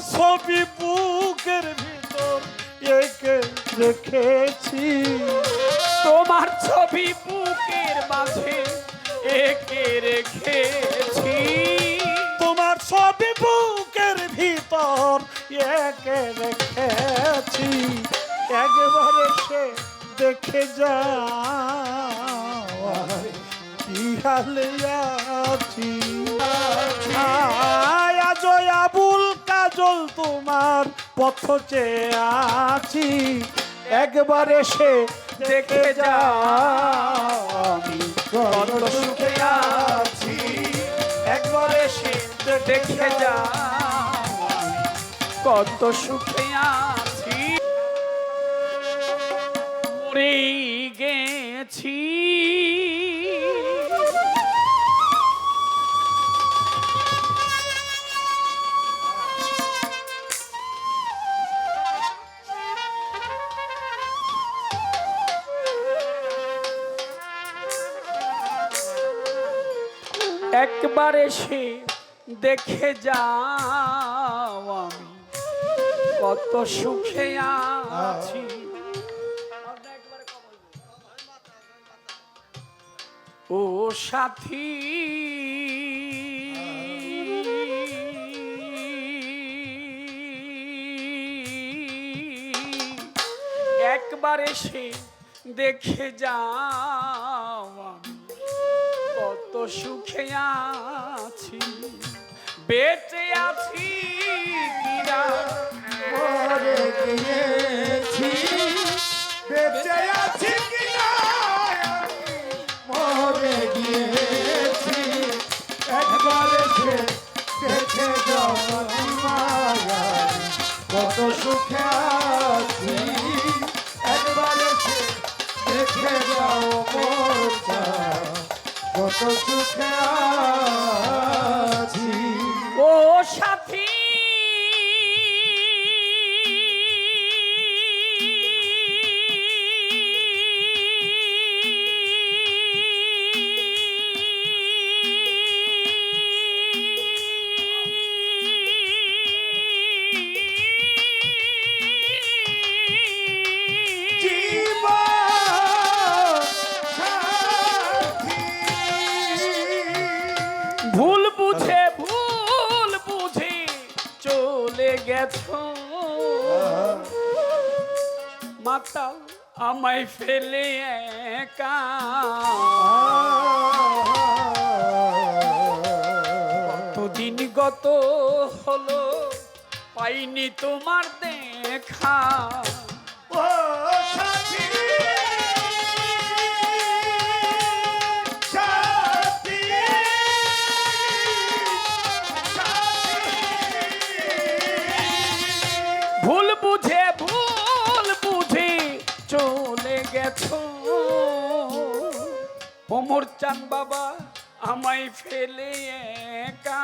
ছবি বুকের ভিতর এঁকে রেখেছি, তোমার ছবি বুকের মাঝে এঁকে রেখেছি, তোমার ছবি বুকের ভিতর এঁকে রেখেছি। একবার এসে দেখে যাও কি হালে আছি। আজ আবুল কাজল তোমার পথ চেয়ে আছি, একবার এসে দেখে যাও আমি কত সুখে আছি। একবার এসে দেখে যাও কত সুখে আছি। মরে গেছি একবার এসে দেখে যাও আমি কত সুখে আছি। ও সাথী একবার এসে দেখে যাও আমি কত সুখে আছি। বেঁচে আছি কিনা মরে গিয়েছি, বেঁচে আছি কিনা মরে গিয়েছি। একবার এসে দেখে যাও মায়া কত সুখে আছি। একবার এসে দেখে যাও মোরটা কত সুখে আছি। ও সাথী ভুল বুঝে চলে গেছো মাতাল আমায় ফেলে একা। কতদিন গত হলো পাইনি তোমার দেখা। ও সাথী সাথী ভুল বুঝে চলে গেছো ওমর চান বাবা আমায় ফেলে একা।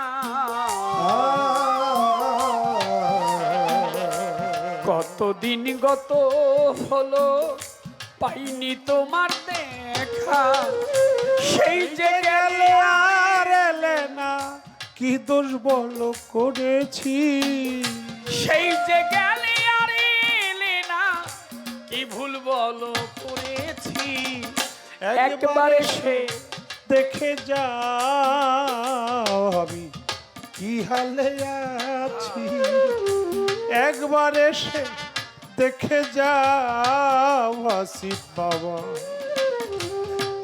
কতদিন গত হলো পাইনি তোমার দেখা। সেই যে গেলে আর এলে না কি দোষ বলো করেছি। সেই যে গেলে আর এলে না কি ভুল বলো করেছি। একবার এসে দেখে যাও আমি কি হালে আছি। একবার এসে দেখে যাও আসিফ বাবা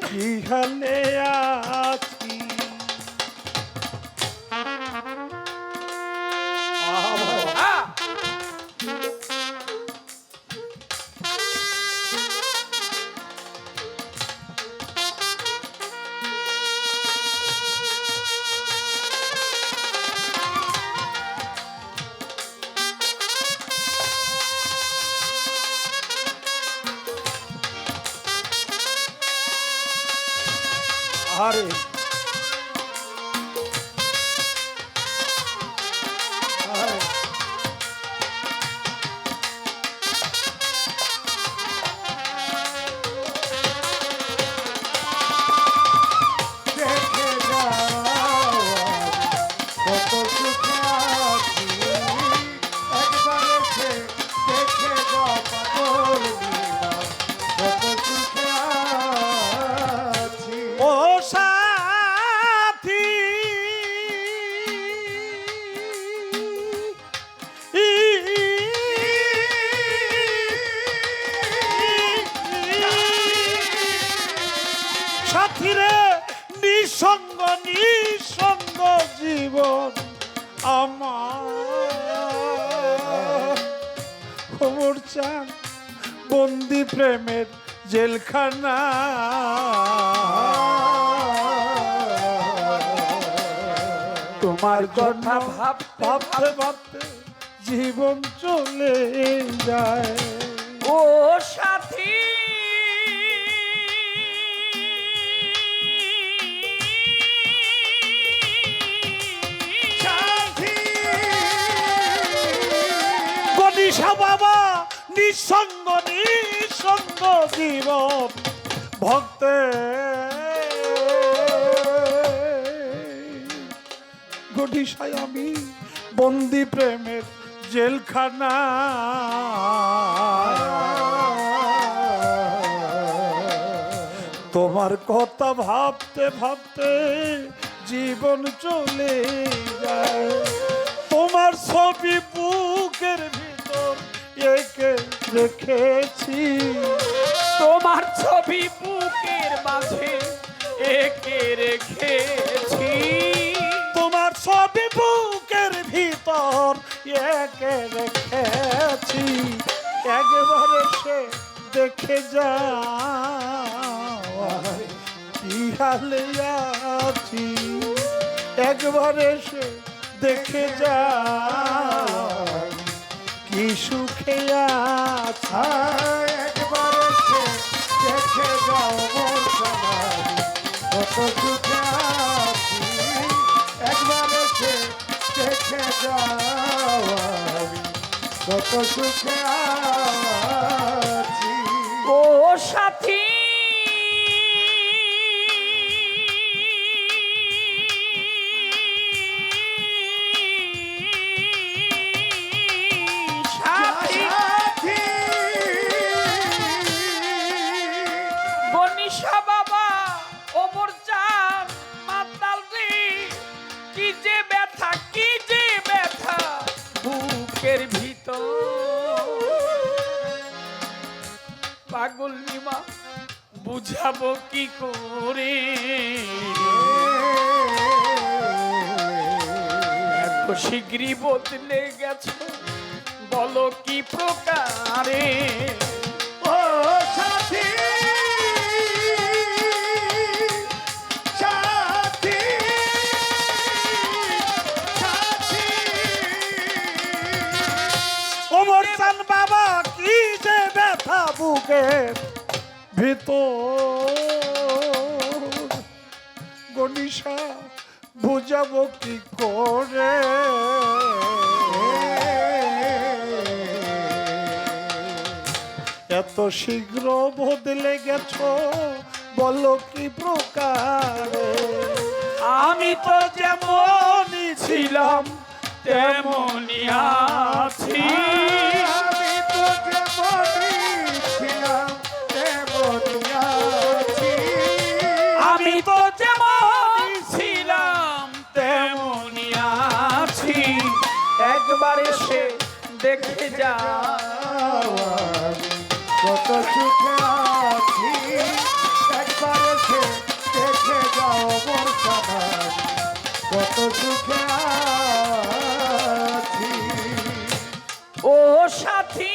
কি হালে আছি। আরে চান বন্দি প্রেমের জেলখানা। তোমার কথা ভাবতে ভাবতে জীবন চলে যায়। ও সাথী গণিশা বাবা নিঃসঙ্গ জীবন ভক্তে গণিশায় আমি বন্দি প্রেমের জেলখানা। তোমার কথা ভাবতে ভাবতে জীবন চলে যায়। তোমার ছবি বুকের ভিতর এঁকে রেখেছি। তোমার ছবি বুকের মাঝে এঁকে রেখেছি। তোমার ছবি বুকের ভিতর এঁকে রেখেছি। একবার এসে দেখে যাও কি হালে আছি। একবার এসে দেখে যাও কি সুখে আছি। একবার এসে দেখে যাও মোর সমাধি কত সুখে আছি। একবার এসে দেখে যাও আমি কত সুখে আছি। ও সাথী গণিশা বাবা ওমর চান মাতাল রে, কি যে ব্যথা বুকের ভিতর। পাগল নিমা বুঝাবো কি করে, এত শীঘ্রই বদলে গেছো বলো কি প্রকারে। ও সাথী সাথী সাথী ওমর চান বাবা কি যে ব্যথা বুকের ভিতর। গণিশা বুঝাবো কি করে। এত শীঘ্র বদলে গেছো বলো কি প্রকারে। আমি তো যেমনই ছিলাম তেমনই আছি। আমি তো যেমনই ছিলাম তেমনই আছি। আমি তো যেমন ছিলাম তেমনই আছি। একবার এসে দেখে যা কত সুখে আছি। একবার এসে দেখে যাও মোর সমাধি কত সুখে আছি। ও সাথী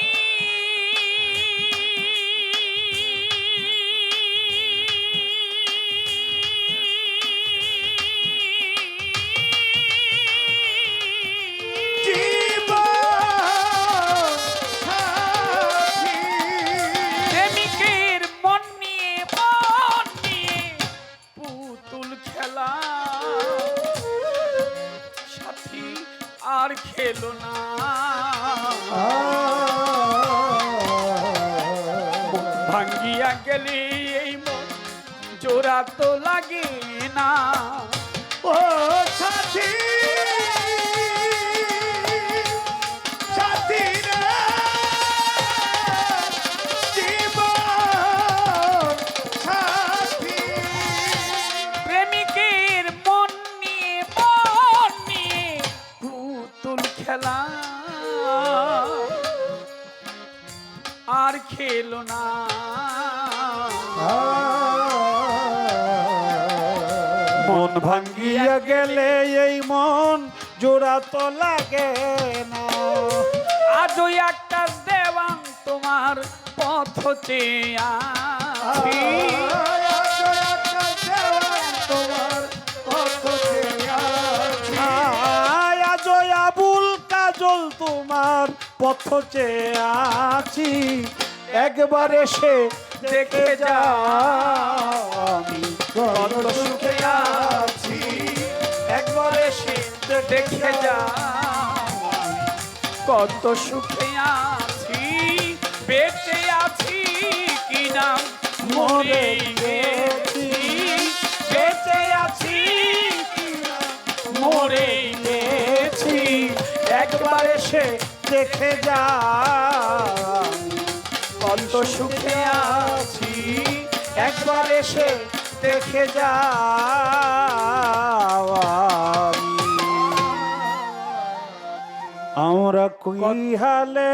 প্রেমিকের মন নিয়ে পুতুল খেলা সাথী আর খেলো না। ভাঙ্গিয়া গেলে এই মন জোড়া তো লাগে না। ও সাথী সাথী রে জীবন সাথী। প্রেমিকের মন নিয়ে পুতুল খেলা আর খেলো না। মন ভাঙ্গিয়া গেলে এই মন জোড়া তো লাগে না। আজও একটা দেওয়া দেওয়ান তোমার পথ চেয়ে আছি। তোমার কত আজ আবুল কাজল তোমার পথ চেয়ে আছি, একবার এসে দেখে যাও আমি কত সুখে আছি, একবার এসে দেখে যাও কত সুখে আছি, বেঁচে আছি কিনা মরে গেছি, বেঁচে আছি কিনা মরে গেছি, একবার এসে দেখে যাও কত সুখে আছি, একবার এসে দেখে যাও আমি। আমরা কই হালে